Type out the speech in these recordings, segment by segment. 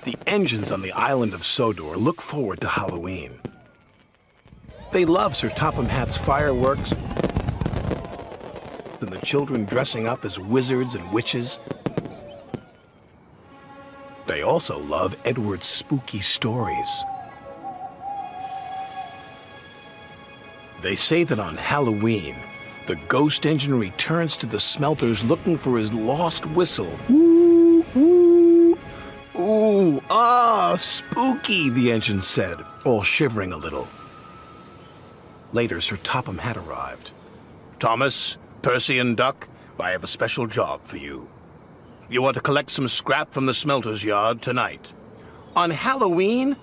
The engines on the Island of Sodor look forward to Halloween. They love Sir Topham Hatt's fireworks and the children dressing up as wizards and witches. They also love Edward's spooky stories. They say that on Halloween, the ghost engine returns to the smelters looking for his lost whistle. Ooh, ooh, ooh, ah, spooky, the engine said, all shivering a little. Later, Sir Topham Hatt arrived. Thomas, Percy, and Duck, I have a special job for you. You are to collect some scrap from the smelter's yard tonight. On Halloween?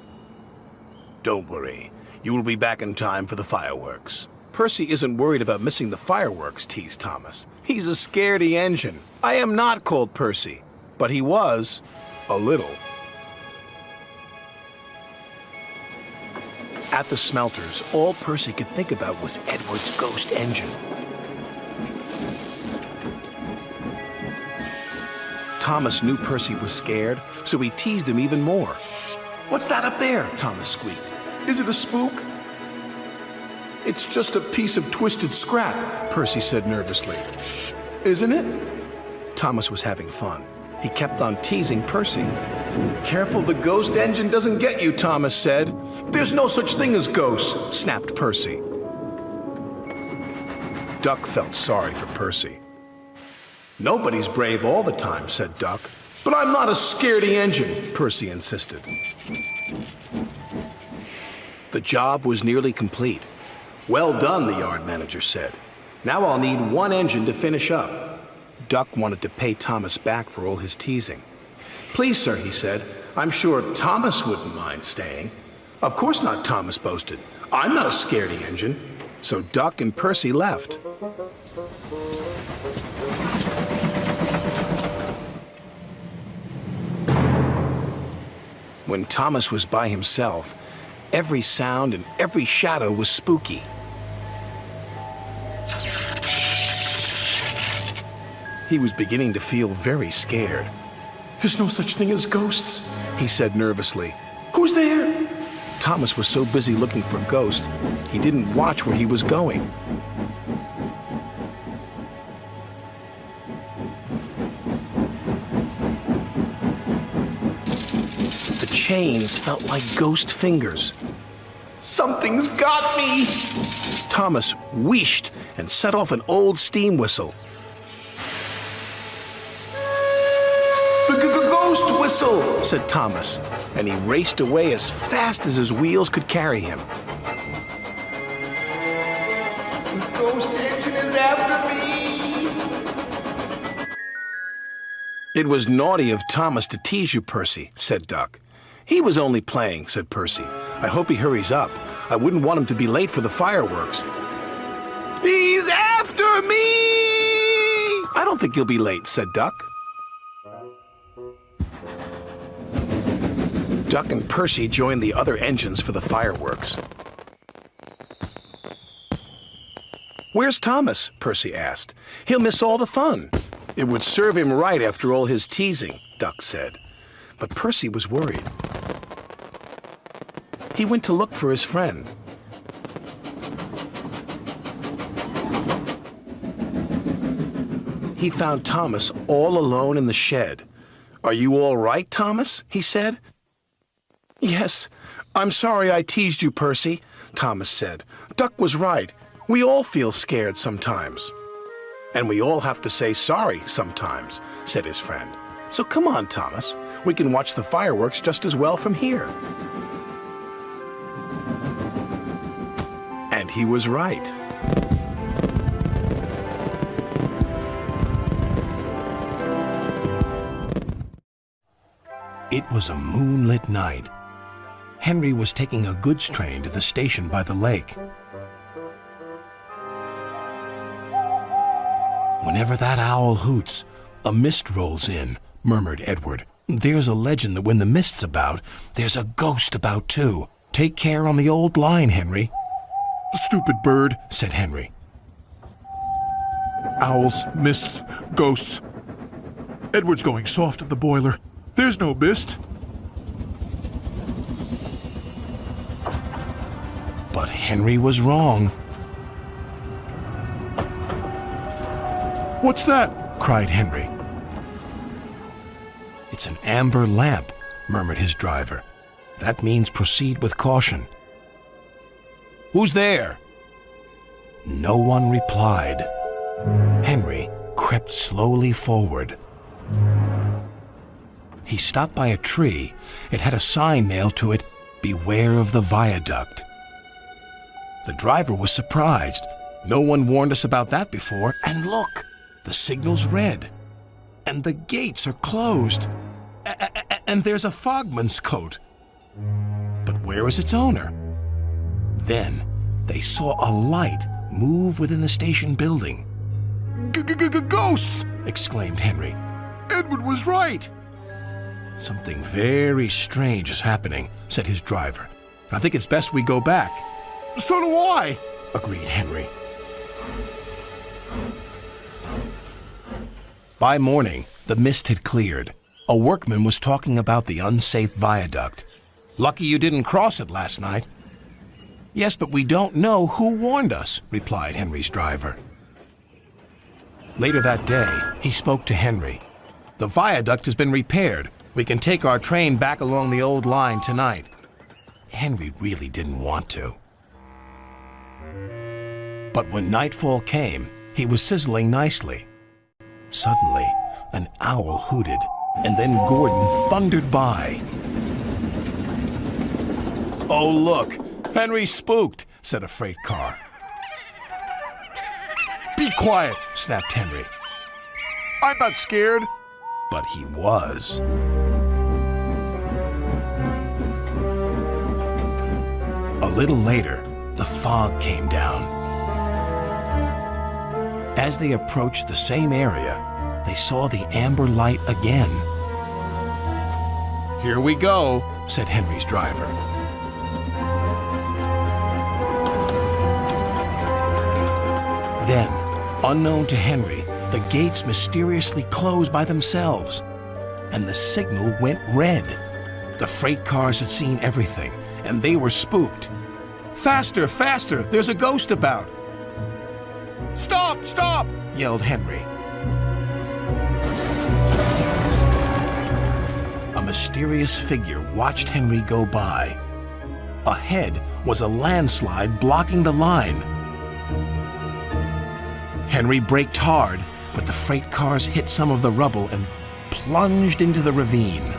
Don't worry. You will be back in time for the fireworks. Percy isn't worried about missing the fireworks, teased Thomas. He's a scaredy engine. I am not, called Percy. But he was, a little. At the smelters, all Percy could think about was Edward's ghost engine. Thomas knew Percy was scared, so he teased him even more. What's that up there? Thomas squeaked. Is it a spook? It's just a piece of twisted scrap, Percy said nervously. Isn't it? Thomas was having fun. He kept on teasing Percy. Careful the ghost engine doesn't get you, Thomas said. There's no such thing as ghosts, snapped Percy. Duck felt sorry for Percy. Nobody's brave all the time, said Duck. But I'm not a scaredy engine, Percy insisted. The job was nearly complete. Well done, the yard manager said. Now I'll need one engine to finish up. Duck wanted to pay Thomas back for all his teasing. Please, sir, he said. I'm sure Thomas wouldn't mind staying. Of course not, Thomas boasted. I'm not a scaredy engine. So Duck and Percy left. When Thomas was by himself, every sound and every shadow was spooky. He was beginning to feel very scared. There's no such thing as ghosts, he said nervously. Who's there? Thomas was so busy looking for ghosts, he didn't watch where he was going. The chains felt like ghost fingers. Something's got me! Thomas wheeshed and set off an old steam whistle. Ghost whistle, said Thomas, and he raced away as fast as his wheels could carry him. The ghost engine is after me! It was naughty of Thomas to tease you, Percy, said Duck. He was only playing, said Percy. I hope he hurries up. I wouldn't want him to be late for the fireworks. He's after me! I don't think he'll be late, said Duck. Duck and Percy joined the other engines for the fireworks. Where's Thomas? Percy asked. He'll miss all the fun. It would serve him right after all his teasing, Duck said. But Percy was worried. He went to look for his friend. He found Thomas all alone in the shed. Are you all right, Thomas? He said. Yes, I'm sorry I teased you, Percy, Thomas said. Duck was right. We all feel scared sometimes. And we all have to say sorry sometimes, said his friend. So come on, Thomas. We can watch the fireworks just as well from here. And he was right. It was a moonlit night. Henry was taking a goods train to the station by the lake. Whenever that owl hoots, a mist rolls in, murmured Edward. There's a legend that when the mist's about, there's a ghost about too. Take care on the old line, Henry. Stupid bird, said Henry. Owls, mists, ghosts. Edward's going soft at the boiler. There's no mist. But Henry was wrong. "What's that?" cried Henry. "It's an amber lamp," murmured his driver. "That means proceed with caution." "Who's there?" No one replied. Henry crept slowly forward. He stopped by a tree. It had a sign nailed to it, "Beware of the viaduct." The driver was surprised. No one warned us about that before. And look, the signal's red. And the gates are closed. And there's a fogman's coat. But where is its owner? Then they saw a light move within the station building. Ghosts! Exclaimed Henry. Edward was right. "Something very strange is happening," said his driver. "I think it's best we go back." "So do I," agreed Henry. By morning, the mist had cleared. A workman was talking about the unsafe viaduct. "Lucky you didn't cross it last night." "Yes, but we don't know who warned us," replied Henry's driver. Later that day, he spoke to Henry. "The viaduct has been repaired. We can take our train back along the old line tonight." Henry really didn't want to. But when nightfall came, he was sizzling nicely. Suddenly, an owl hooted, and then Gordon thundered by. "Oh, look, Henry's spooked," said a freight car. "Be quiet," snapped Henry. "I'm not scared." But he was. A little later, the fog came down. As they approached the same area, they saw the amber light again. "Here we go," said Henry's driver. Then, unknown to Henry, the gates mysteriously closed by themselves, and the signal went red. The freight cars had seen everything, and they were spooked. "Faster, faster! There's a ghost about!" "Stop, stop!" yelled Henry. A mysterious figure watched Henry go by. Ahead was a landslide blocking the line. Henry braked hard, but the freight cars hit some of the rubble and plunged into the ravine.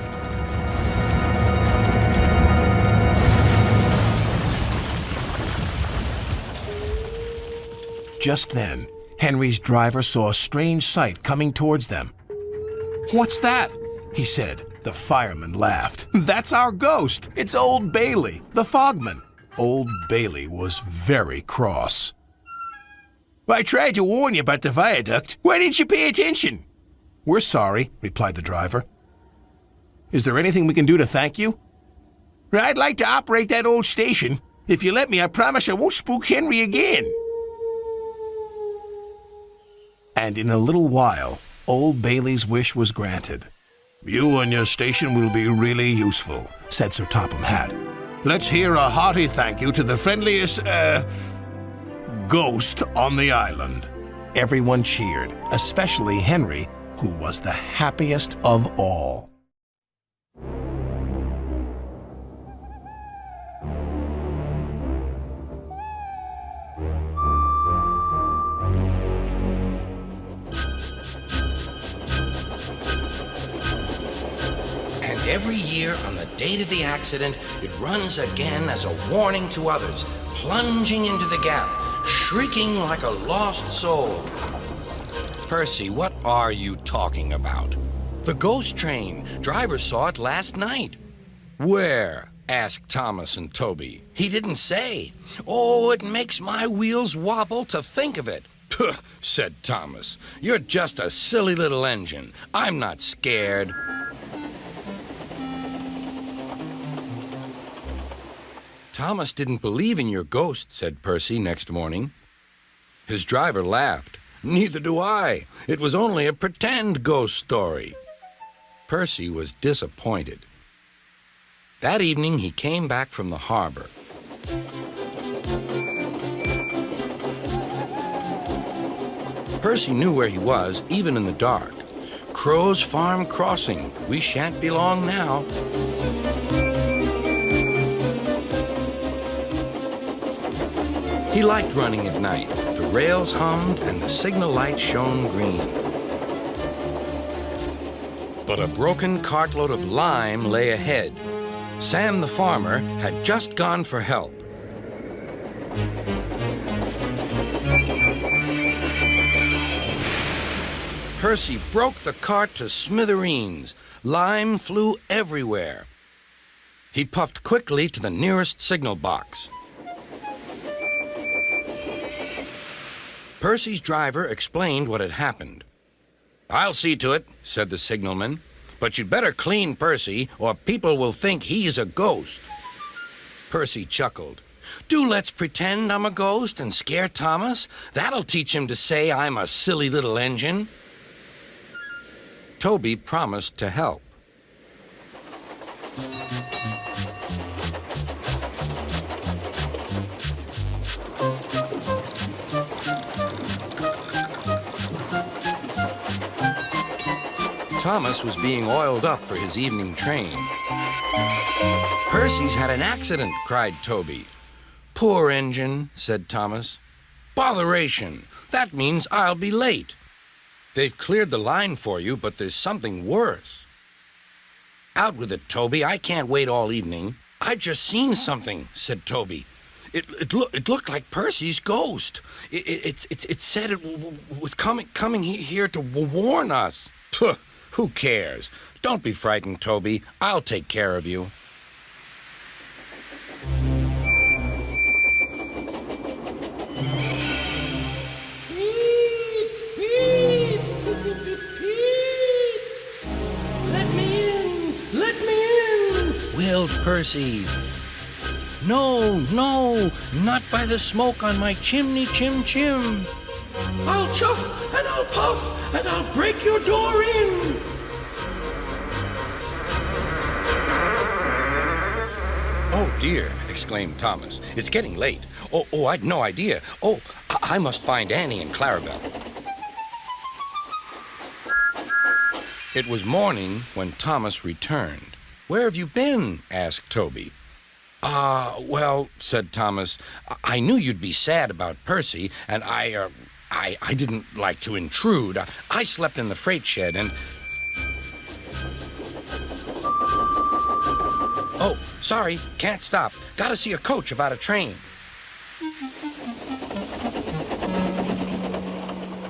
Just then, Henry's driver saw a strange sight coming towards them. "What's that?" he said. The fireman laughed. "That's our ghost. It's Old Bailey, the fogman." Old Bailey was very cross. "I tried to warn you about the viaduct. Why didn't you pay attention?" "We're sorry," replied the driver. "Is there anything we can do to thank you?" "I'd like to operate that old station. If you let me, I promise I won't spook Henry again." And in a little while, Old Bailey's wish was granted. "You and your station will be really useful," said Sir Topham Hatt. "Let's hear a hearty thank you to the friendliest, ghost on the island." Everyone cheered, especially Henry, who was the happiest of all. Every year, on the date of the accident, it runs again as a warning to others, plunging into the gap, shrieking like a lost soul. Percy, what are you talking about? The ghost train. Drivers saw it last night. Where? Asked Thomas and Toby. He didn't say. Oh, it makes my wheels wobble to think of it. Puh, said Thomas. You're just a silly little engine. I'm not scared. Thomas didn't believe in your ghost, said Percy next morning. His driver laughed. Neither do I. It was only a pretend ghost story. Percy was disappointed. That evening he came back from the harbor. Percy knew where he was, even in the dark. Crow's Farm Crossing. We shan't be long now. He liked running at night. The rails hummed and the signal light shone green. But a broken cartload of lime lay ahead. Sam the farmer had just gone for help. Percy broke the cart to smithereens. Lime flew everywhere. He puffed quickly to the nearest signal box. Percy's driver explained what had happened. "I'll see to it," said the signalman. "But you'd better clean Percy, or people will think he's a ghost." Percy chuckled. "Do let's pretend I'm a ghost and scare Thomas. That'll teach him to say I'm a silly little engine." Toby promised to help. Thomas was being oiled up for his evening train. "Percy's had an accident," cried Toby. "Poor engine," said Thomas. "Botheration! That means I'll be late." "They've cleared the line for you, but there's something worse." "Out with it, Toby. I can't wait all evening." "I've just seen something," said Toby. It looked like Percy's ghost. It said it was coming here to warn us." "Puh, who cares? Don't be frightened, Toby. I'll take care of you." Wailed Percy. No, not by the smoke on my chimney, chim. I'll chuff and I'll puff and I'll break your door in. "Oh dear," exclaimed Thomas. "It's getting late. Oh, I'd no idea. Oh, I must find Annie and Clarabelle." It was morning when Thomas returned. "Where have you been?" asked Toby. Well," said Thomas, "I knew you'd be sad about Percy, and I didn't like to intrude. I slept in the freight shed and..." "Oh, sorry, can't stop. Gotta see a coach about a train."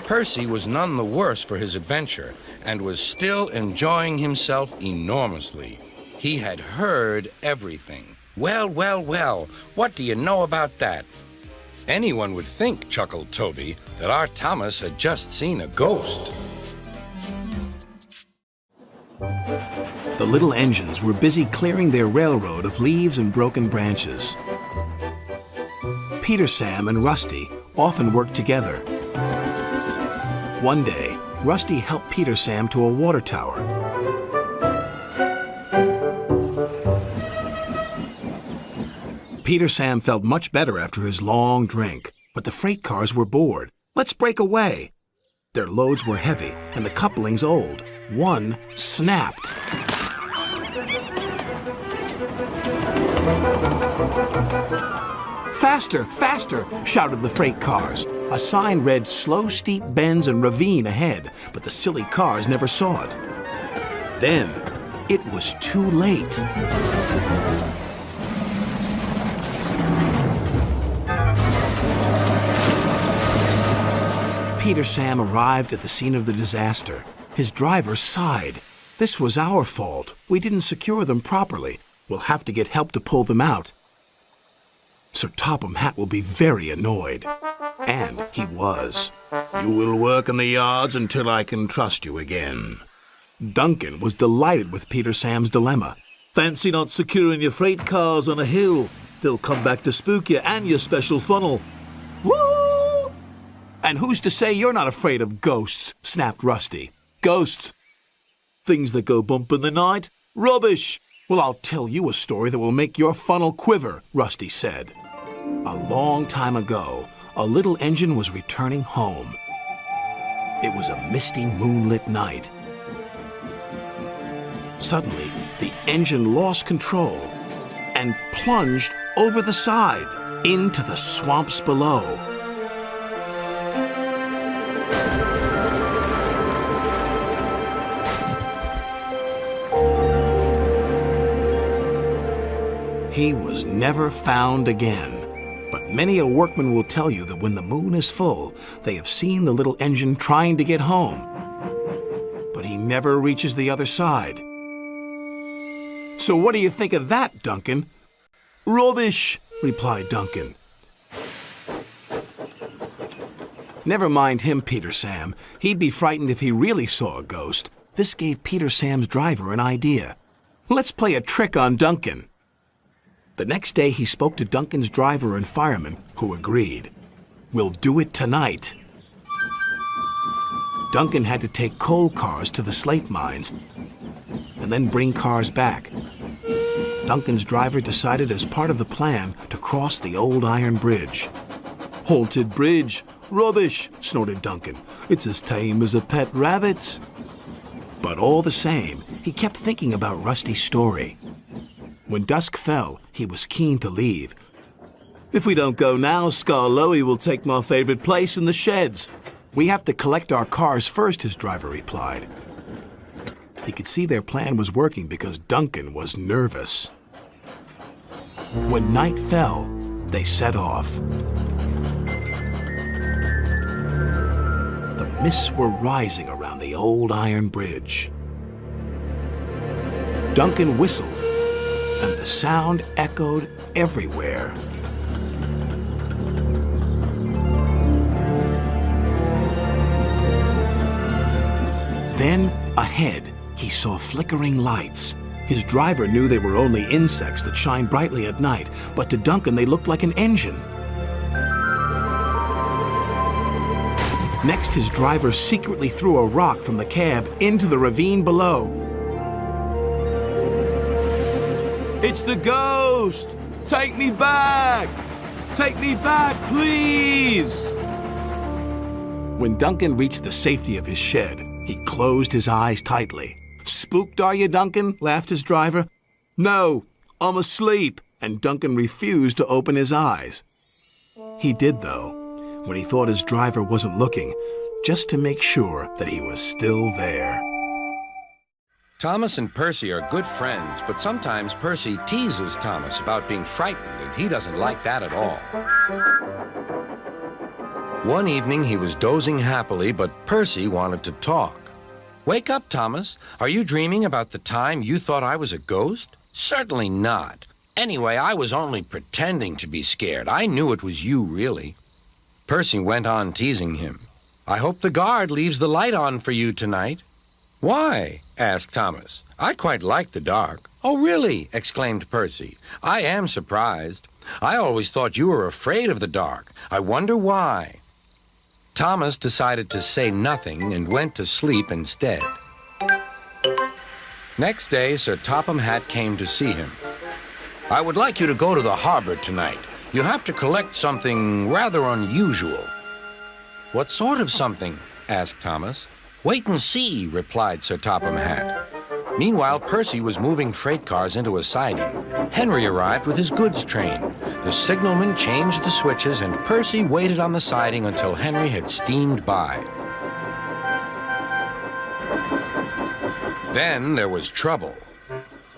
Percy was none the worse for his adventure and was still enjoying himself enormously. He had heard everything. Well, what do you know about that?" "Anyone would think," chuckled Toby, "that our Thomas had just seen a ghost." The little engines were busy clearing their railroad of leaves and broken branches. Peter, Sam, and Rusty often worked together. One day, Rusty helped Peter Sam to a water tower. Peter Sam felt much better after his long drink, but the freight cars were bored. "Let's break away." Their loads were heavy and the couplings old. One snapped. "Faster, faster!" shouted the freight cars. A sign read "Slow steep bends and ravine ahead," but the silly cars never saw it. Then, it was too late. Peter Sam arrived at the scene of the disaster. His driver sighed. "This was our fault. We didn't secure them properly. We'll have to get help to pull them out." Sir Topham Hatt will be very annoyed. And he was. "You will work in the yards until I can trust you again." Duncan was delighted with Peter Sam's dilemma. "Fancy not securing your freight cars on a hill. They'll come back to spook you and your special funnel." "Woo!" "And who's to say you're not afraid of ghosts?" snapped Rusty. "Ghosts? Things that go bump in the night? Rubbish!" "Well, I'll tell you a story that will make your funnel quiver," Rusty said. A long time ago, a little engine was returning home. It was a misty, moonlit night. Suddenly, the engine lost control and plunged over the side into the swamps below. He was never found again. But many a workman will tell you that when the moon is full, they have seen the little engine trying to get home. But he never reaches the other side. So what do you think of that, Duncan? Rubbish, replied Duncan. Never mind him, Peter Sam. He'd be frightened if he really saw a ghost. This gave Peter Sam's driver an idea. Let's play a trick on Duncan. The next day, he spoke to Duncan's driver and fireman, who agreed. We'll do it tonight. Duncan had to take coal cars to the slate mines and then bring cars back. Duncan's driver decided as part of the plan to cross the old iron bridge. Haunted bridge. Rubbish, snorted Duncan. It's as tame as a pet rabbit. But all the same, he kept thinking about Rusty's story. When dusk fell, he was keen to leave. If we don't go now, Scarlowy will take my favorite place in the sheds. We have to collect our cars first, his driver replied. He could see their plan was working because Duncan was nervous. When night fell, they set off. The mists were rising around the old iron bridge. Duncan whistled, and the sound echoed everywhere. Then, ahead, he saw flickering lights. His driver knew they were only insects that shine brightly at night, but to Duncan they looked like an engine. Next, his driver secretly threw a rock from the cab into the ravine below. It's the ghost! Take me back! Take me back, please! When Duncan reached the safety of his shed, he closed his eyes tightly. Spooked, are you, Duncan? Laughed his driver. No, I'm asleep. And Duncan refused to open his eyes. He did, though, when he thought his driver wasn't looking, just to make sure that he was still there. Thomas and Percy are good friends, but sometimes Percy teases Thomas about being frightened, and he doesn't like that at all. One evening, he was dozing happily, but Percy wanted to talk. Wake up, Thomas. Are you dreaming about the time you thought I was a ghost? Certainly not. Anyway, I was only pretending to be scared. I knew it was you, really. Percy went on teasing him. I hope the guard leaves the light on for you tonight. Why? Asked Thomas. I quite like the dark. Oh, really? Exclaimed Percy. I am surprised. I always thought you were afraid of the dark. I wonder why. Thomas decided to say nothing and went to sleep instead. Next day, Sir Topham Hatt came to see him. I would like you to go to the harbor tonight. You have to collect something rather unusual. What sort of something? Asked Thomas. Wait and see, replied Sir Topham Hatt. Meanwhile, Percy was moving freight cars into a siding. Henry arrived with his goods train. The signalman changed the switches, and Percy waited on the siding until Henry had steamed by. Then there was trouble.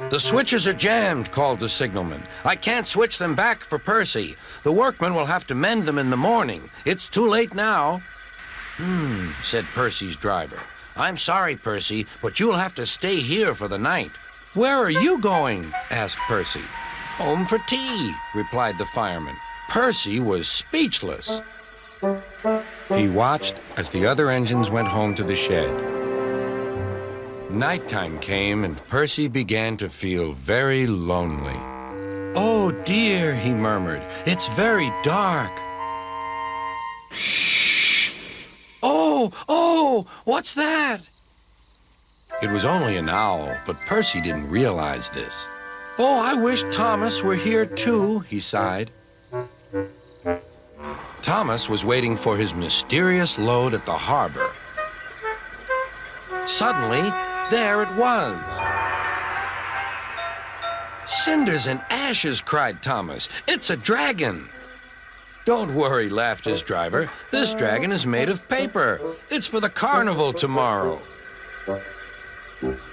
The switches are jammed, called the signalman. I can't switch them back for Percy. The workmen will have to mend them in the morning. It's too late now. Said Percy's driver. I'm sorry, Percy, but you'll have to stay here for the night. Where are you going? Asked Percy. Home for tea, replied the fireman. Percy was speechless. He watched as the other engines went home to the shed. Nighttime came, and Percy began to feel very lonely. Oh, dear, he murmured. It's very dark. Oh, what's that? It was only an owl, but Percy didn't realize this. Oh, I wish Thomas were here too, he sighed. Thomas was waiting for his mysterious load at the harbor. Suddenly, there it was. "Cinders and ashes," cried Thomas. "It's a dragon." "Don't worry," laughed his driver. "This dragon is made of paper. It's for the carnival tomorrow."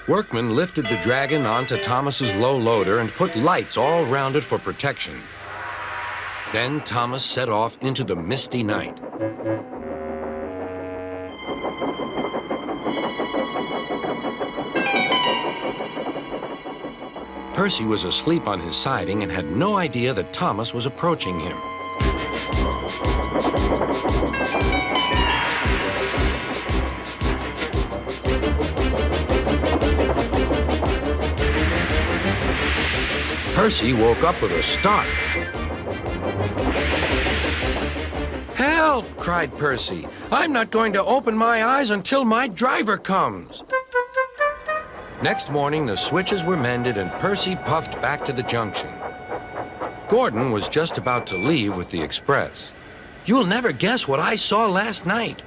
Workmen lifted the dragon onto Thomas's low loader and put lights all round it for protection. Then Thomas set off into the misty night. Percy was asleep on his siding and had no idea that Thomas was approaching him. Percy woke up with a start. "Help!" cried Percy. "I'm not going to open my eyes until my driver comes." Next morning, the switches were mended and Percy puffed back to the junction. Gordon was just about to leave with the express. "You'll never guess what I saw last night."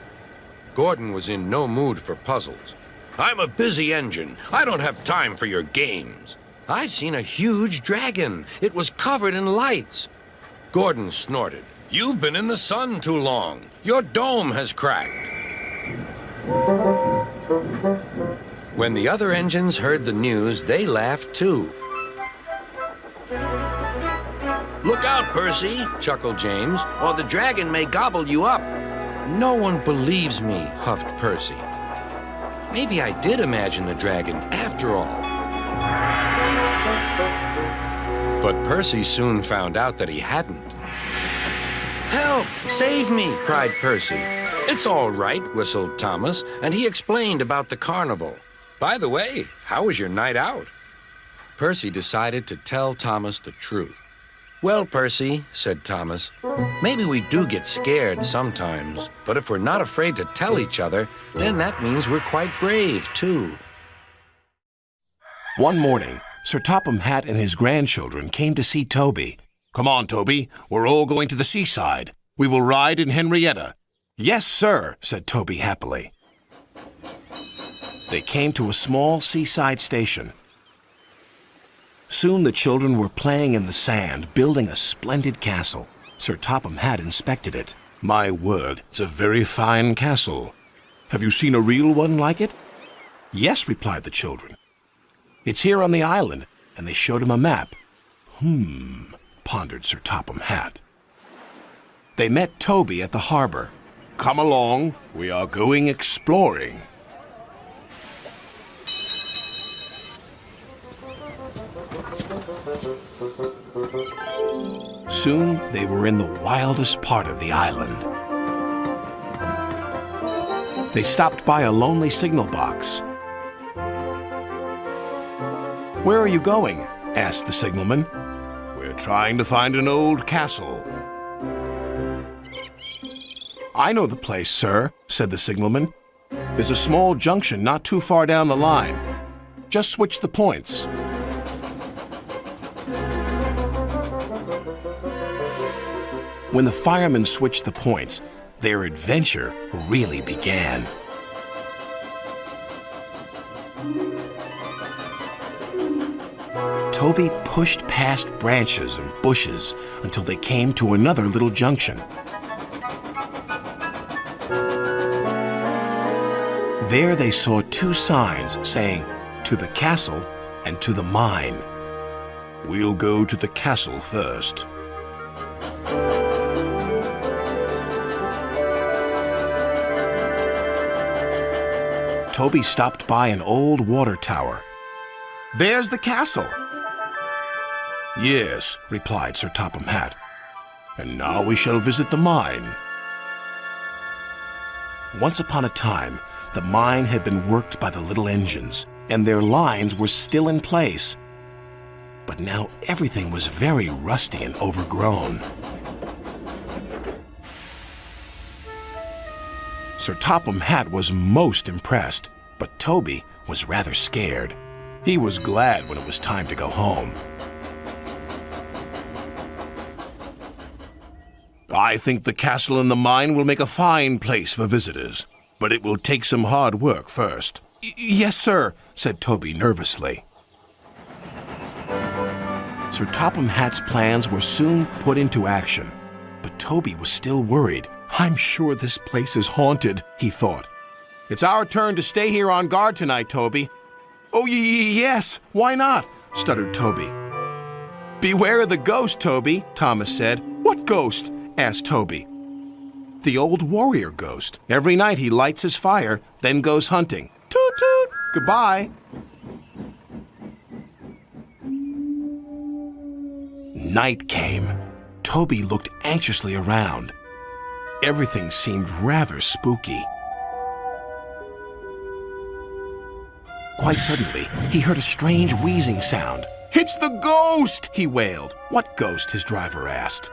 Gordon was in no mood for puzzles. "I'm a busy engine. I don't have time for your games. I've seen a huge dragon. It was covered in lights." Gordon snorted. "You've been in the sun too long. Your dome has cracked." When the other engines heard the news, they laughed too. "Look out, Percy," chuckled James, "or the dragon may gobble you up." "No one believes me," huffed Percy. "Maybe I did imagine the dragon after all." But Percy soon found out that he hadn't. "Help! Save me!" cried Percy. "It's all right," whistled Thomas, and he explained about the carnival. "By the way, how was your night out?" Percy decided to tell Thomas the truth. "Well, Percy," said Thomas, "maybe we do get scared sometimes, but if we're not afraid to tell each other, then that means we're quite brave, too." One morning, Sir Topham Hatt and his grandchildren came to see Toby. "Come on, Toby. We're all going to the seaside. We will ride in Henrietta." "Yes, sir," said Toby happily. They came to a small seaside station. Soon the children were playing in the sand, building a splendid castle. Sir Topham Hatt inspected it. "My word, it's a very fine castle. Have you seen a real one like it?" "Yes," replied the children. "It's here on the island," and they showed him a map. Pondered Sir Topham Hatt. They met Toby at the harbor. "Come along, we are going exploring." Soon they were in the wildest part of the island. They stopped by a lonely signal box. "Where are you going?" asked the signalman. "We're trying to find an old castle." "I know the place, sir," said the signalman. "There's a small junction not too far down the line. Just switch the points." When the firemen switched the points, their adventure really began. Toby pushed past branches and bushes until they came to another little junction. There they saw two signs saying, "To the castle" and "To the mine." "We'll go to the castle first." Toby stopped by an old water tower. "There's the castle." "Yes," replied Sir Topham Hatt. "And now we shall visit the mine." Once upon a time, the mine had been worked by the little engines, and their lines were still in place. But now everything was very rusty and overgrown. Sir Topham Hatt was most impressed, but Toby was rather scared. He was glad when it was time to go home. "I think the castle and the mine will make a fine place for visitors, but it will take some hard work first. Yes, sir, said Toby nervously. Sir Topham Hatt's plans were soon put into action, but Toby was still worried. I'm sure this place is haunted, he thought. It's our turn to stay here on guard tonight, Toby. Oh, yes, why not? Stuttered Toby. Beware of the ghost, Toby, Thomas said. What ghost? Asked Toby. The old warrior ghost. Every night he lights his fire, then goes hunting. Toot toot! Goodbye. Night came. Toby looked anxiously around. Everything seemed rather spooky. Quite suddenly, he heard a strange wheezing sound. It's the ghost, he wailed. What ghost? His driver asked.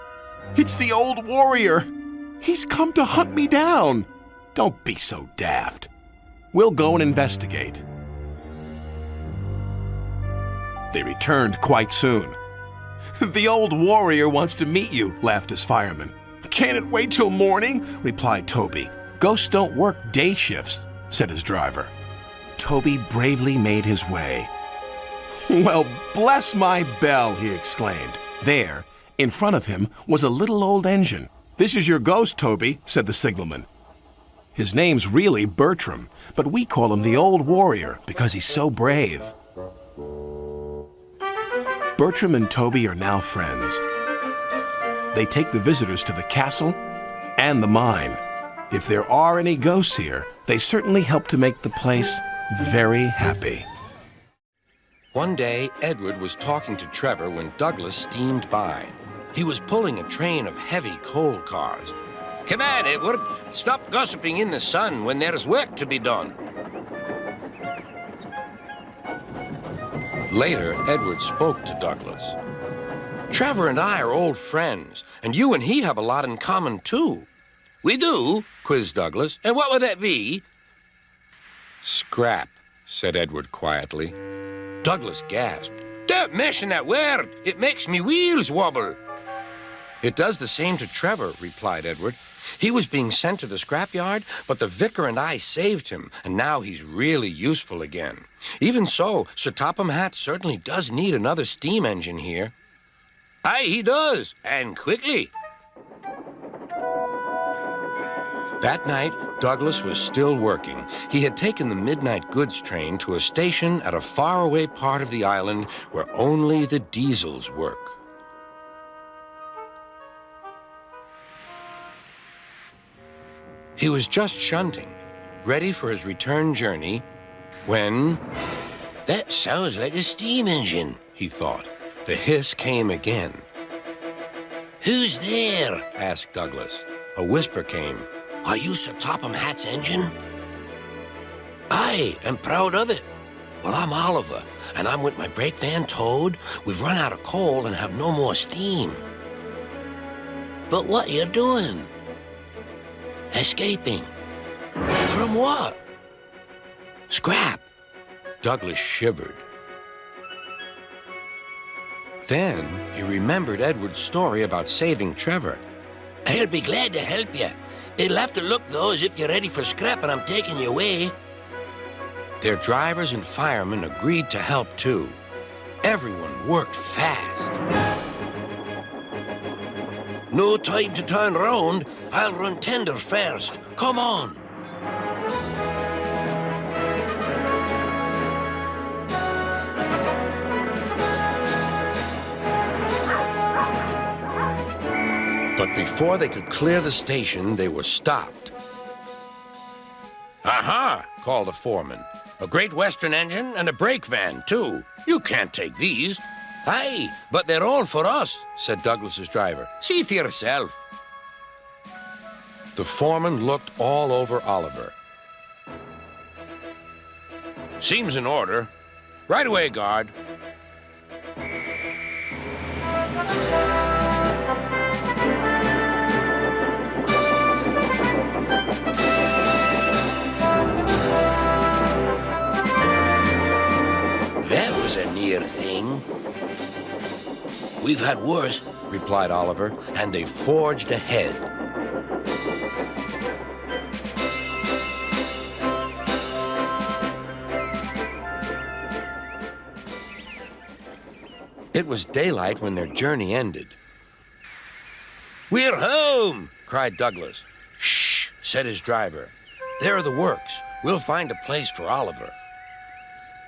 It's the old warrior. He's come to hunt me down. Don't be so daft. We'll go and investigate. They returned quite soon. The old warrior wants to meet you, laughed his fireman. Can't it wait till morning? Replied Toby. Ghosts don't work day shifts, said his driver. Toby bravely made his way. Well, bless my bell, he exclaimed. There, in front of him, was a little old engine. This is your ghost, Toby, said the signalman. His name's really Bertram, but we call him the Old Warrior because he's so brave. Bertram and Toby are now friends. They take the visitors to the castle and the mine. If there are any ghosts here, they certainly help to make the place very happy. One day, Edward was talking to Trevor when Douglas steamed by. He was pulling a train of heavy coal cars. Come on, Edward. Stop gossiping in the sun when there's work to be done. Later, Edward spoke to Douglas. Trevor and I are old friends, and you and he have a lot in common, too. We do? Quizzed Douglas. And what would that be? Scrap, said Edward quietly. Douglas gasped. Don't mention that word. It makes me wheels wobble. It does the same to Trevor, replied Edward. He was being sent to the scrapyard, but the vicar and I saved him, and now he's really useful again. Even so, Sir Topham Hatt certainly does need another steam engine here. Aye, he does, and quickly. That night, Douglas was still working. He had taken the midnight goods train to a station at a faraway part of the island where only the diesels work. He was just shunting, ready for his return journey, when... That sounds like a steam engine, he thought. The hiss came again. Who's there? Asked Douglas. A whisper came. Are you Sir Topham Hatt's engine? Aye, I'm proud of it. Well, I'm Oliver, and I'm with my brake van Toad. We've run out of coal and have no more steam. But what are you doing? Escaping. From what? Scrap. Douglas shivered. Then he remembered Edward's story about saving Trevor. I'll be glad to help you. It'll have to look, though, as if you're ready for scrap and I'm taking you away. Their drivers and firemen agreed to help, too. Everyone worked fast. No time to turn round. I'll run tender first. Come on. But before they could clear the station, they were stopped. Aha, called a foreman. A Great Western engine and a brake van, too. You can't take these. Aye, but they're all for us, said Douglas's driver. See for yourself. The foreman looked all over Oliver. Seems in order. Right away, guard. That was a near thing. We've had worse, replied Oliver, and they forged ahead. It was daylight when their journey ended. "We're home!" cried Douglas. "Shh," said his driver. "There are the works. We'll find a place for Oliver."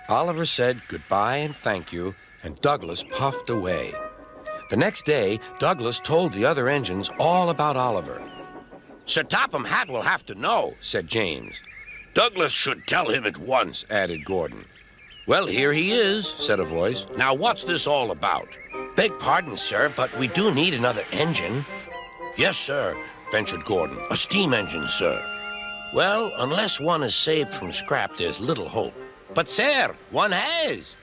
Oliver said goodbye and thank you, and Douglas puffed away. The next day, Douglas told the other engines all about Oliver. "Sir Topham Hatt will have to know," said James. "Douglas should tell him at once," added Gordon. "Well, here he is," said a voice. "Now, what's this all about?" "Beg pardon, sir, but we do need another engine." "Yes, sir," ventured Gordon. "A steam engine, sir." "Well, unless one is saved from scrap, there's little hope." "But, sir, one has."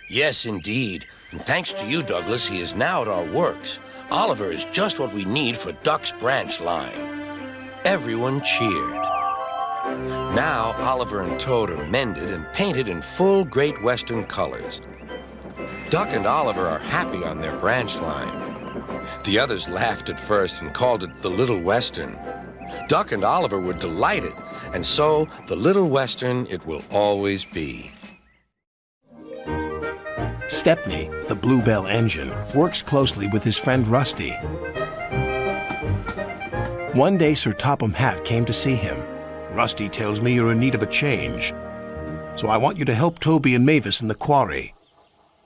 "Yes, indeed. And thanks to you, Douglas, he is now at our works. Oliver is just what we need for Duck's branch line." Everyone cheered. Now Oliver and Toad are mended and painted in full Great Western colors. Duck and Oliver are happy on their branch line. The others laughed at first and called it the Little Western. Duck and Oliver were delighted, and so the Little Western it will always be. Stepney, the Bluebell engine, works closely with his friend Rusty. One day Sir Topham Hatt came to see him. "Rusty tells me you're in need of a change, so I want you to help Toby and Mavis in the quarry."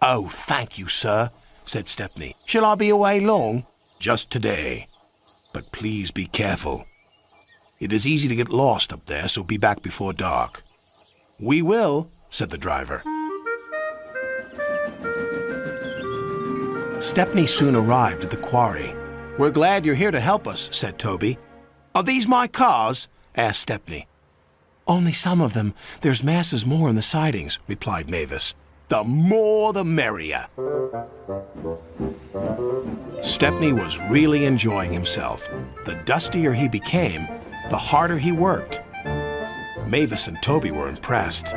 "Oh, thank you, sir," said Stepney. "Shall I be away long?" "Just today. But please be careful. It is easy to get lost up there, so be back before dark." "We will," said the driver. Stepney soon arrived at the quarry. "We're glad you're here to help us," said Toby. "Are these my cars?" asked Stepney. "Only some of them. There's masses more in the sidings," replied Mavis. "The more the merrier." Stepney was really enjoying himself. The dustier he became, the harder he worked. Mavis and Toby were impressed.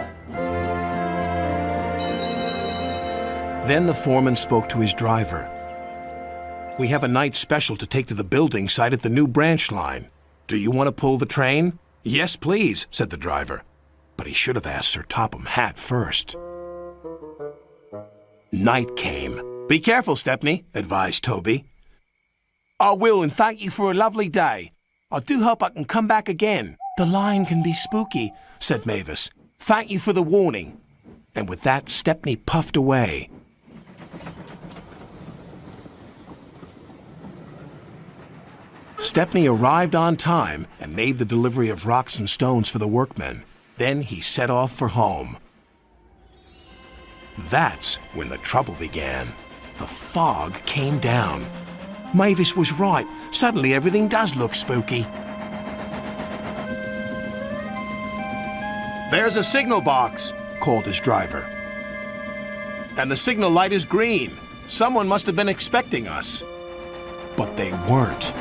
Then the foreman spoke to his driver. "We have a night special to take to the building site at the new branch line. Do you want to pull the train?" "Yes, please," said the driver. But he should have asked Sir Topham Hatt first. Night came. "Be careful, Stepney," advised Toby. "I will, and thank you for a lovely day. I do hope I can come back again." "The line can be spooky," said Mavis. "Thank you for the warning." And with that, Stepney puffed away. Stepney arrived on time and made the delivery of rocks and stones for the workmen. Then he set off for home. That's when the trouble began. The fog came down. Mavis was right. Suddenly everything does look spooky. "There's a signal box," called his driver. "And the signal light is green. Someone must have been expecting us." But they weren't.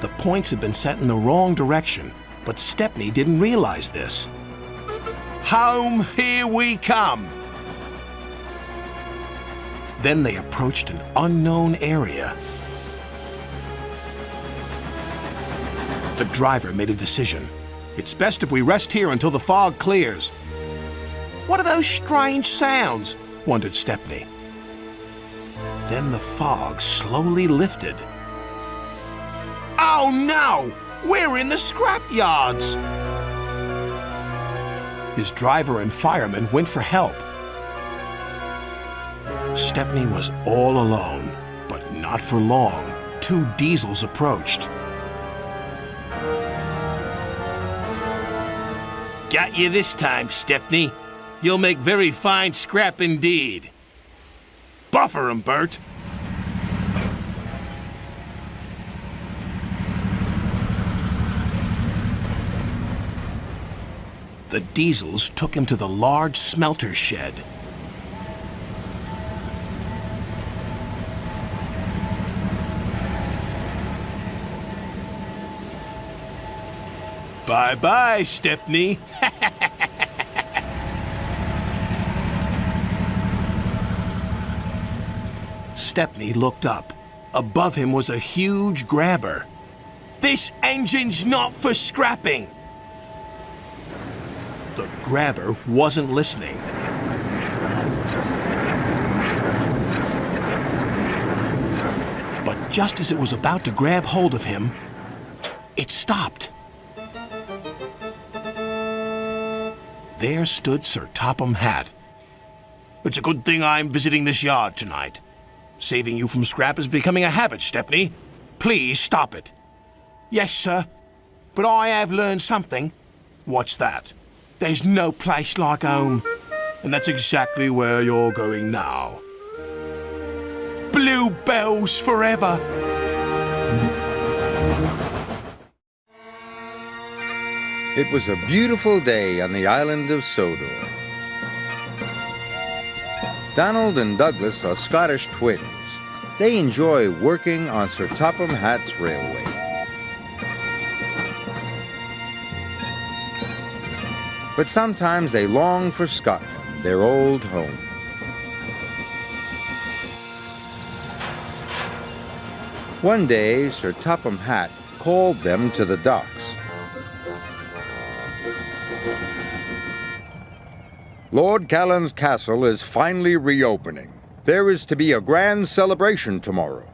The points had been set in the wrong direction, but Stepney didn't realize this. "Home, here we come!" Then they approached an unknown area. The driver made a decision. "It's best if we rest here until the fog clears." "What are those strange sounds?" wondered Stepney. Then the fog slowly lifted. "Oh no! We're in the scrap yards!" His driver and firemen went for help. Stepney was all alone, but not for long. 2 diesels approached. "Got you this time, Stepney. You'll make very fine scrap indeed." "Buffer 'em, Bert." The diesels took him to the large smelter shed. "Bye-bye, Stepney." Stepney looked up. Above him was a huge grabber. "This engine's not for scrapping." The grabber wasn't listening. But just as it was about to grab hold of him, it stopped. There stood Sir Topham Hatt. It's a good thing I'm visiting this yard tonight. Saving you from scrap is becoming a habit, Stepney. Please stop it. Yes, sir. But I have learned something. What's that? There's no place like home. And that's exactly where you're going now. Bluebells forever. It was a beautiful day on the Island of Sodor. Donald and Douglas are Scottish twins. They enjoy working on Sir Topham Hatt's railway. But sometimes they long for Scotland, their old home. One day, Sir Topham Hatt called them to the docks. Lord Callan's castle is finally reopening. There is to be a grand celebration tomorrow.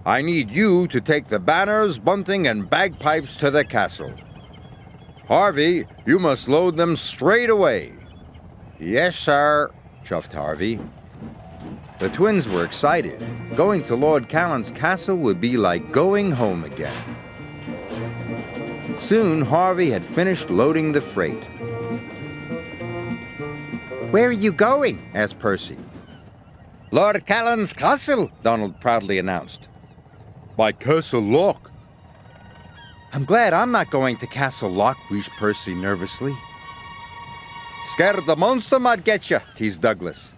I need you to take the banners, bunting, and bagpipes to the castle. Harvey, you must load them straight away. Yes, sir, chuffed Harvey. The twins were excited. Going to Lord Callan's castle would be like going home again. Soon, Harvey had finished loading the freight. Where are you going? Asked Percy. Lord Callan's castle, Donald proudly announced. My Castle Loch. I'm glad I'm not going to Castle Loch, wheezed Percy nervously. Scared the monster might get you, teased Douglas.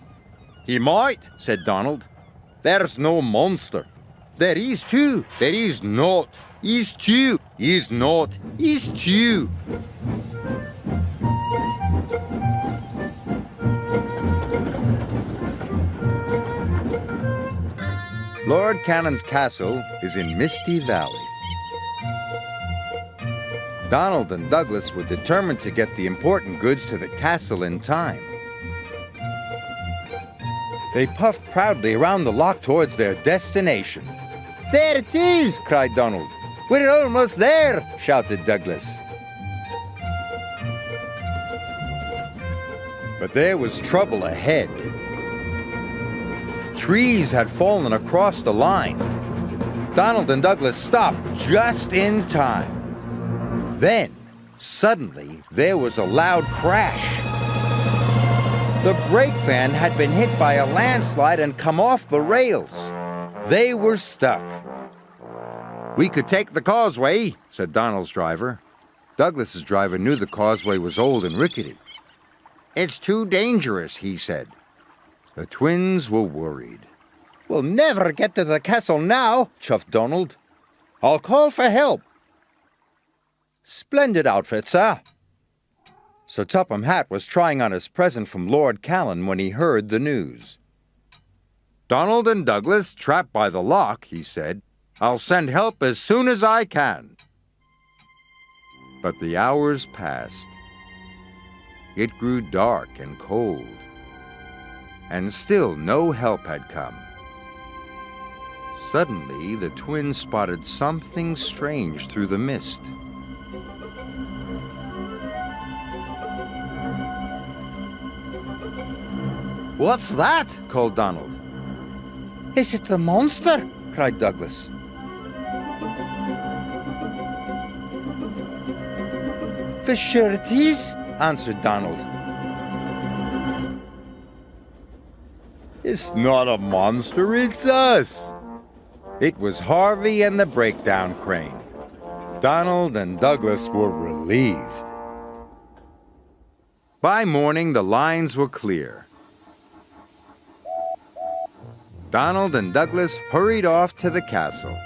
He might, said Donald. There's no monster. There is too. There is not. Is too. Is not. Is too. Lord Cannon's castle is in Misty Valley. Donald and Douglas were determined to get the important goods to the castle in time. They puffed proudly around the loch towards their destination. There it is, cried Donald. We're almost there, shouted Douglas. But there was trouble ahead. Trees had fallen across the line. Donald and Douglas stopped just in time. Then, suddenly, there was a loud crash. The brake van had been hit by a landslide and come off the rails. They were stuck. We could take the causeway, said Donald's driver. Douglas's driver knew the causeway was old and rickety. It's too dangerous, he said. The twins were worried. We'll never get to the castle now, chuffed Donald. I'll call for help. Splendid outfit, sir. Sir Topham Hatt was trying on his present from Lord Callan when he heard the news. Donald and Douglas trapped by the loch, he said. I'll send help as soon as I can. But the hours passed. It grew dark and cold. And still no help had come. Suddenly, the twins spotted something strange through the mist. What's that? Called Donald. Is it the monster? Cried Douglas. For sure it is, answered Donald. It's not a monster, it's us. It was Harvey and the breakdown crane. Donald and Douglas were relieved. By morning, the lines were clear. Donald and Douglas hurried off to the castle.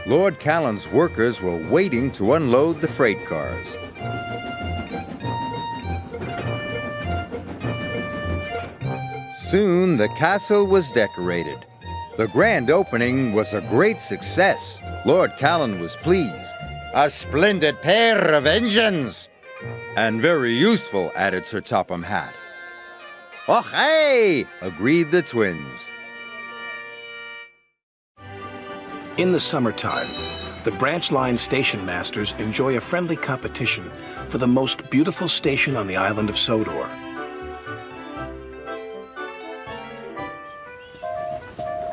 Lord Callan's workers were waiting to unload the freight cars. Soon the castle was decorated. The grand opening was a great success. Lord Callan was pleased. A splendid pair of engines. And very useful, added Sir Topham Hatt. Oh, hey, agreed the twins. In the summertime, the branch line station masters enjoy a friendly competition for the most beautiful station on the island of Sodor.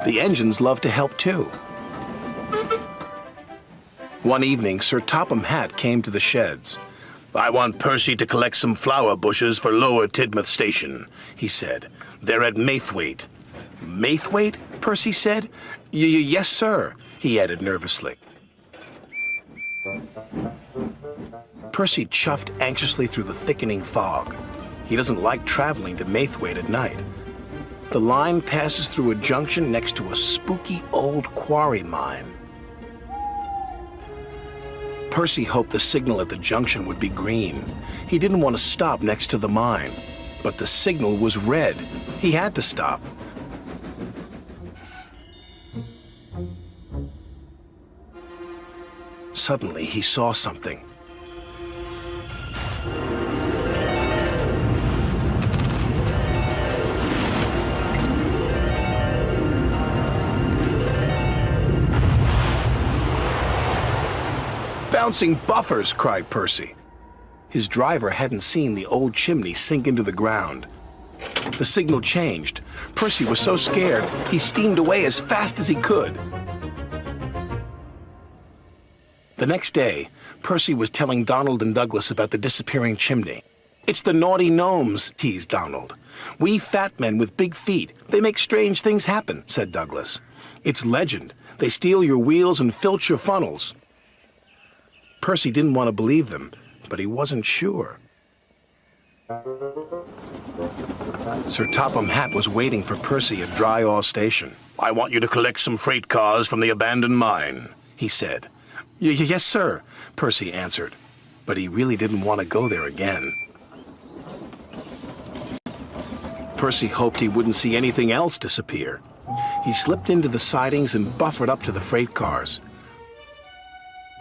The engines love to help too. One evening, Sir Topham Hatt came to the sheds. "I want Percy to collect some flower bushes for Lower Tidmouth Station," he said. "They're at Maithwaite." "Maithwaite?" Percy said. Yes, sir," he added nervously. Percy chuffed anxiously through the thickening fog. He doesn't like traveling to Maithwaite at night. The line passes through a junction next to a spooky old quarry mine. Percy hoped the signal at the junction would be green. He didn't want to stop next to the mine, but the signal was red. He had to stop. Suddenly, he saw something. "Bouncing buffers!" cried Percy. His driver hadn't seen the old chimney sink into the ground. The signal changed. Percy was so scared, he steamed away as fast as he could. The next day, Percy was telling Donald and Douglas about the disappearing chimney. "It's the naughty gnomes," teased Donald. "We fat men with big feet, they make strange things happen," said Douglas. "It's legend. They steal your wheels and filch your funnels." Percy didn't want to believe them, but he wasn't sure. Sir Topham Hatt was waiting for Percy at Dry All Station. "I want you to collect some freight cars from the abandoned mine," he said. Yes, sir," Percy answered, but he really didn't want to go there again. Percy hoped he wouldn't see anything else disappear. He slipped into the sidings and buffered up to the freight cars.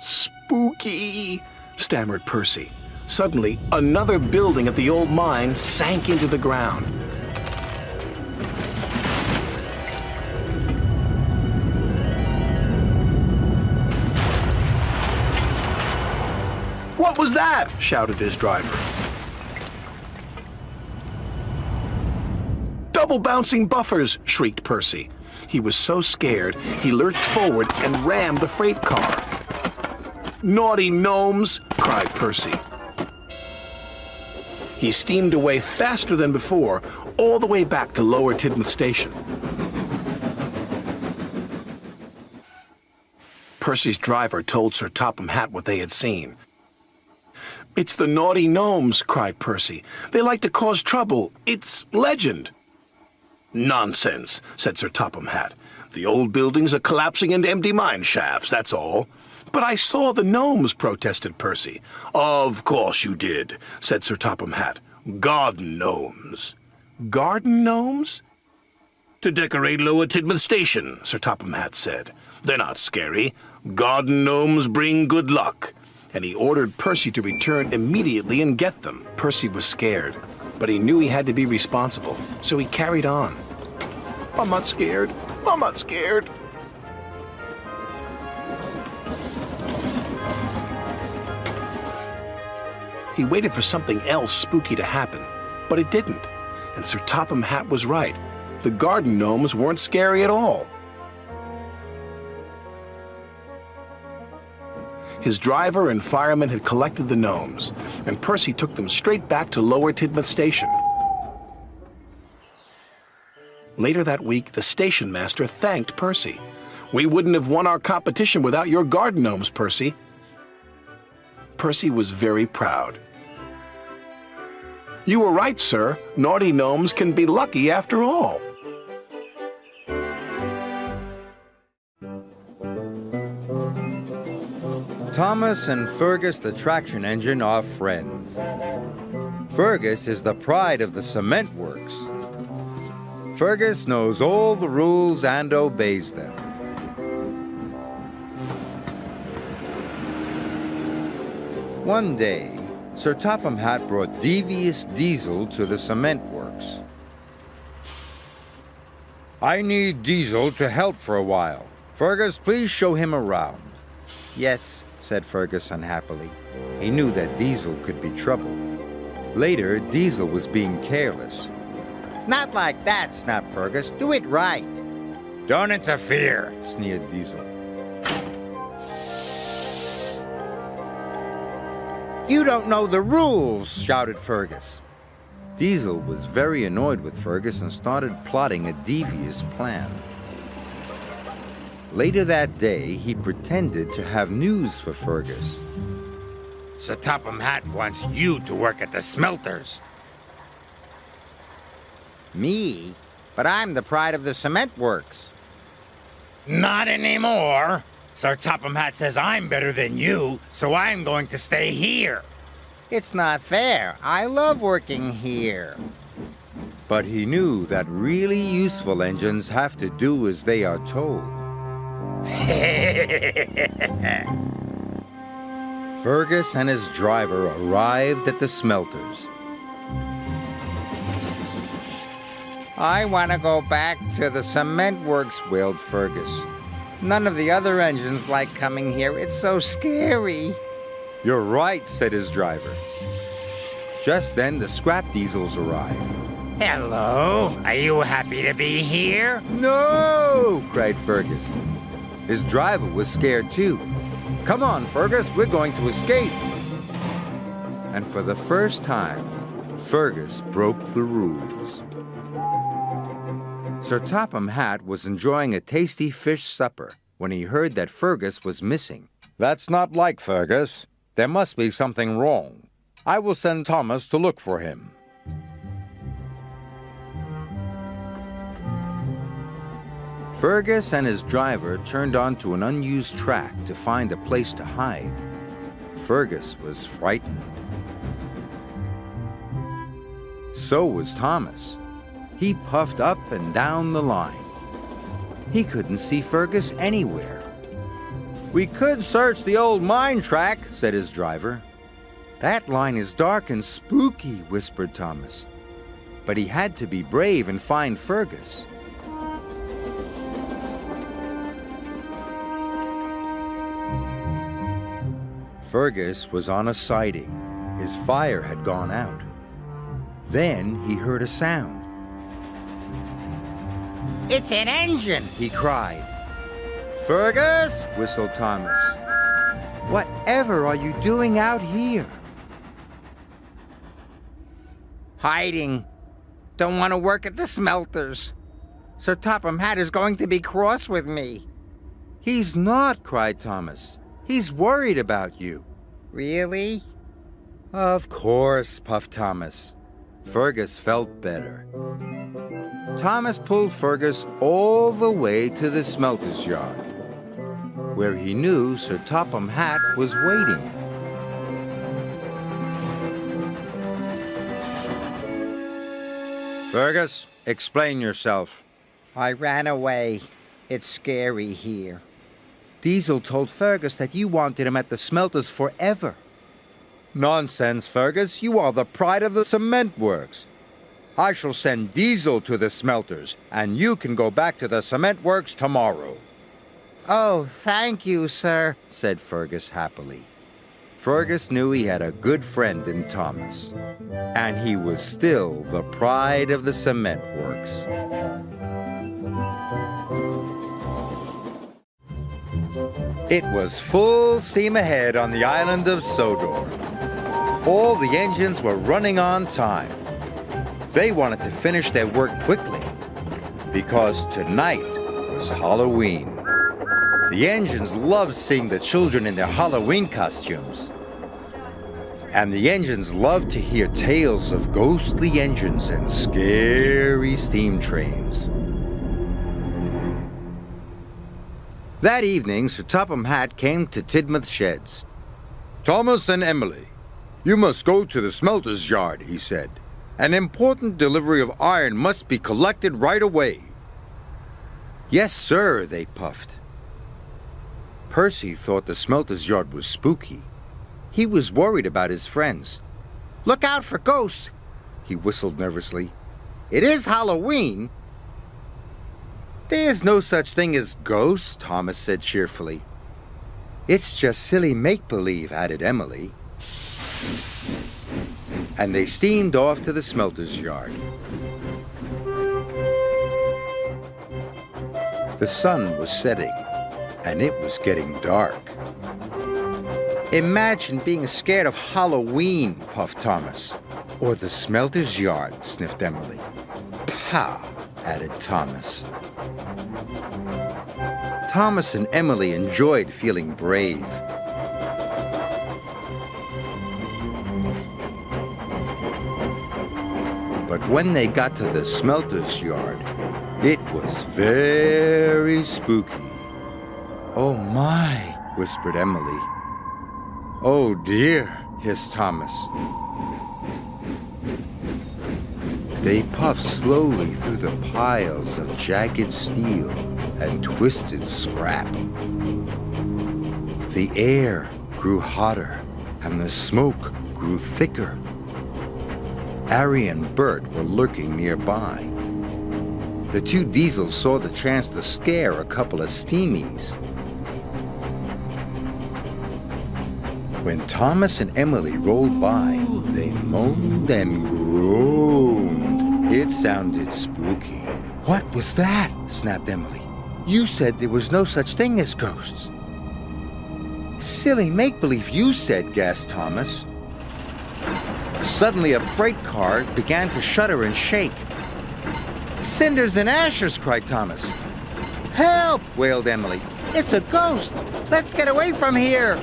"Spooky," stammered Percy. Suddenly, another building at the old mine sank into the ground. "What was that?" shouted his driver. "Double bouncing buffers!" shrieked Percy. He was so scared, he lurched forward and rammed the freight car. "Naughty gnomes!" cried Percy. He steamed away faster than before, all the way back to Lower Tidmouth Station. Percy's driver told Sir Topham Hatt what they had seen. "It's the naughty gnomes," cried Percy. "They like to cause trouble. It's legend." "Nonsense," said Sir Topham Hatt. "The old buildings are collapsing into empty mine shafts, that's all." "But I saw the gnomes," protested Percy. "Of course you did," said Sir Topham Hatt. "Garden gnomes." "Garden gnomes?" "To decorate Lower Tidmouth Station," Sir Topham Hatt said. "They're not scary. Garden gnomes bring good luck." And he ordered Percy to return immediately and get them. Percy was scared, but he knew he had to be responsible, so he carried on. "I'm not scared. I'm not scared." He waited for something else spooky to happen, but it didn't. And Sir Topham Hatt was right. The garden gnomes weren't scary at all. His driver and firemen had collected the gnomes, and Percy took them straight back to Lower Tidmouth Station. Later that week, the station master thanked Percy. "We wouldn't have won our competition without your garden gnomes, Percy." Percy was very proud. "You were right, sir. Naughty gnomes can be lucky after all." Thomas and Fergus the traction engine are friends. Fergus is the pride of the cement works. Fergus knows all the rules and obeys them. One day, Sir Topham Hatt brought devious Diesel to the cement works. I need Diesel to help for a while. Fergus, please show him around. Yes, said Fergus unhappily. He knew that Diesel could be trouble. Later, Diesel was being careless. Not like that, snapped Fergus. Do it right. Don't interfere, sneered Diesel. You don't know the rules, shouted Fergus. Diesel was very annoyed with Fergus and started plotting a devious plan. Later that day, he pretended to have news for Fergus. Sir Topham Hatt wants you to work at the smelters. Me? But I'm the pride of the cement works. Not anymore. Sir Topham Hatt says I'm better than you, so I'm going to stay here. It's not fair. I love working here. But he knew that really useful engines have to do as they are told. Fergus and his driver arrived at the smelters. I want to go back to the cement works, wailed Fergus. None of the other engines like coming here. It's so scary. You're right, said his driver. Just then, the scrap diesels arrived. Hello, are you happy to be here? No, cried Fergus. His driver was scared too. Come on, Fergus, we're going to escape. And for the first time, Fergus broke the rules. Sir Topham Hatt was enjoying a tasty fish supper when he heard that Fergus was missing. That's not like Fergus. There must be something wrong. I will send Thomas to look for him. Fergus and his driver turned onto an unused track to find a place to hide. Fergus was frightened. So was Thomas. He puffed up and down the line. He couldn't see Fergus anywhere. We could search the old mine track, said his driver. That line is dark and spooky, whispered Thomas. But he had to be brave and find Fergus. Fergus was on a siding. His fire had gone out. Then he heard a sound. It's an engine, he cried. Fergus, whistled Thomas. Whatever are you doing out here? Hiding. Don't want to work at the smelters. Sir Topham Hatt is going to be cross with me. He's not, cried Thomas. He's worried about you. Really? Of course, puffed Thomas. Fergus felt better. Thomas pulled Fergus all the way to the smelter's yard, where he knew Sir Topham Hatt was waiting. Fergus, explain yourself. I ran away. It's scary here. Diesel told Fergus that you wanted him at the smelters forever. Nonsense, Fergus. You are the pride of the cement works. I shall send Diesel to the smelters, and you can go back to the cement works tomorrow. Oh, thank you, sir, said Fergus happily. Fergus knew he had a good friend in Thomas, and he was still the pride of the cement works. It was full steam ahead on the island of Sodor. All the engines were running on time. They wanted to finish their work quickly, because tonight was Halloween. The engines loved seeing the children in their Halloween costumes. And the engines loved to hear tales of ghostly engines and scary steam trains. That evening, Sir Topham Hatt came to Tidmouth Sheds. Thomas and Emily, you must go to the smelter's yard, he said. An important delivery of iron must be collected right away. Yes, sir, they puffed. Percy thought the smelter's yard was spooky. He was worried about his friends. "Look out for ghosts," he whistled nervously. "It is Halloween." "There's no such thing as ghosts," Thomas said cheerfully. "It's just silly make-believe," added Emily. And they steamed off to the smelter's yard. The sun was setting, and it was getting dark. "Imagine being scared of Halloween," puffed Thomas. "Or the smelter's yard," sniffed Emily. "Pah," added Thomas. Thomas and Emily enjoyed feeling brave. But when they got to the smelter's yard, it was very spooky. "Oh my," whispered Emily. "Oh dear," hissed Thomas. They puffed slowly through the piles of jagged steel and twisted scrap. The air grew hotter and the smoke grew thicker. Harry and Bert were lurking nearby. The two Diesels saw the chance to scare a couple of steamies. When Thomas and Emily rolled by, they moaned and groaned. It sounded spooky. "What was that?" snapped Emily. "You said there was no such thing as ghosts." "Silly make-believe, you said," gasped Thomas. Suddenly, a freight car began to shudder and shake. "Cinders and ashes!" cried Thomas. "Help!" wailed Emily. "It's a ghost! Let's get away from here!"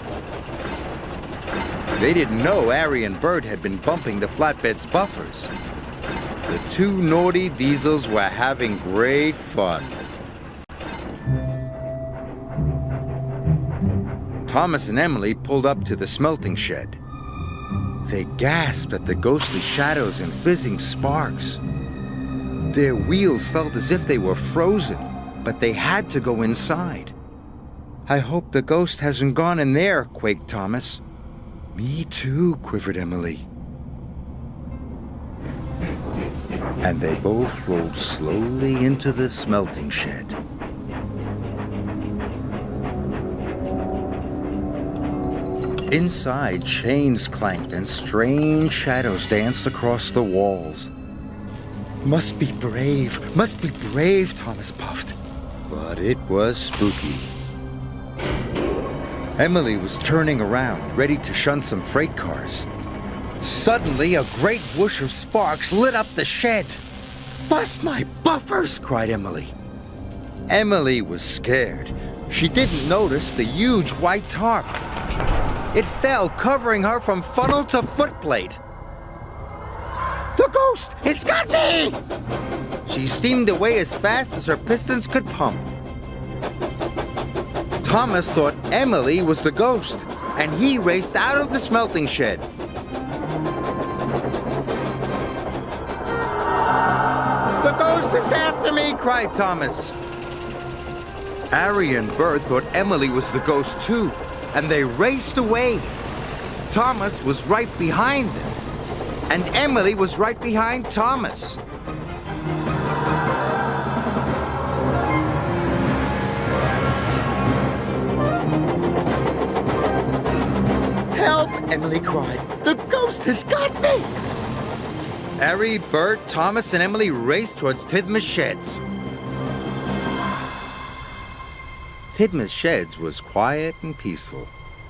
They didn't know Harry and Bert had been bumping the flatbed's buffers. The two naughty Diesels were having great fun. Thomas and Emily pulled up to the smelting shed. They gasped at the ghostly shadows and fizzing sparks. Their wheels felt as if they were frozen, but they had to go inside. "I hope the ghost hasn't gone in there," quaked Thomas. "Me too," quivered Emily. And they both rolled slowly into the smelting shed. Inside, chains clanked and strange shadows danced across the walls. Must be brave, Thomas puffed. But it was spooky. Emily was turning around, ready to shun some freight cars. Suddenly, a great whoosh of sparks lit up the shed. "Bust my buffers!" cried Emily. Emily was scared. She didn't notice the huge white tarp. It fell, covering her from funnel to footplate. "The ghost! It's got me!" She steamed away as fast as her pistons could pump. Thomas thought Emily was the ghost, and he raced out of the smelting shed. "The ghost is after me!" cried Thomas. Harry and Bert thought Emily was the ghost too, and they raced away. Thomas was right behind them, and Emily was right behind Thomas. "Help!" Emily cried. "The ghost has got me!" Harry, Bert, Thomas, and Emily raced towards Tidmouth's sheds. Tidmouth's sheds was quiet and peaceful.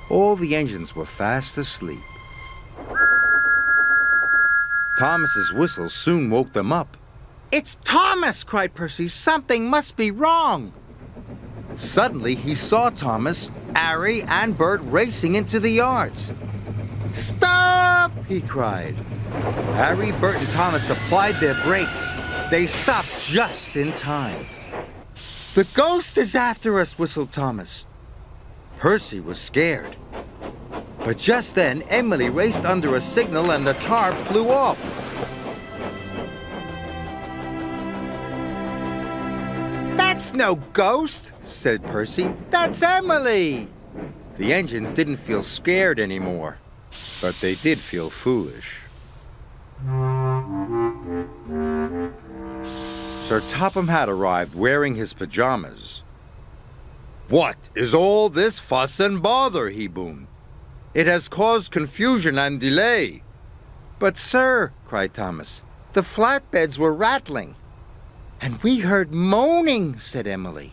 All the engines were fast asleep. Thomas's whistle soon woke them up. "It's Thomas!" cried Percy. "Something must be wrong!" Suddenly, he saw Thomas, Harry, and Bert racing into the yards. "Stop!" he cried. Harry, Bert, and Thomas applied their brakes. They stopped just in time. "The ghost is after us," whistled Thomas. Percy was scared. But just then, Emily raced under a signal and the tarp flew off. "That's no ghost," said Percy. "That's Emily." The engines didn't feel scared anymore. but they did feel foolish. Sir Topham Hatt arrived wearing his pajamas. "What is all this fuss and bother?" he boomed. "It has caused confusion and delay." "But, sir," cried Thomas, "the flatbeds were rattling." "And we heard moaning," said Emily.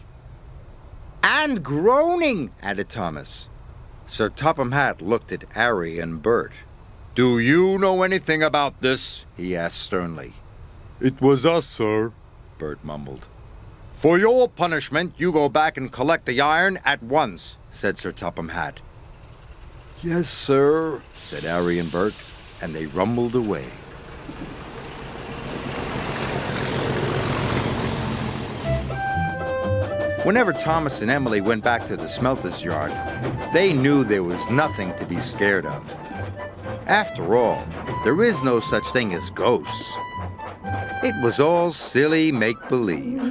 "And groaning," added Thomas. Sir Topham Hatt looked at Harry and Bert. "Do you know anything about this?" he asked sternly. "It was us, sir," Bert mumbled. "For your punishment, you go back and collect the iron at once," said Sir Topham Hatt. "Yes, sir," said Harry and Bert, and they rumbled away. Whenever Thomas and Emily went back to the smelter's yard, they knew there was nothing to be scared of. After all, there is no such thing as ghosts. It was all silly make-believe.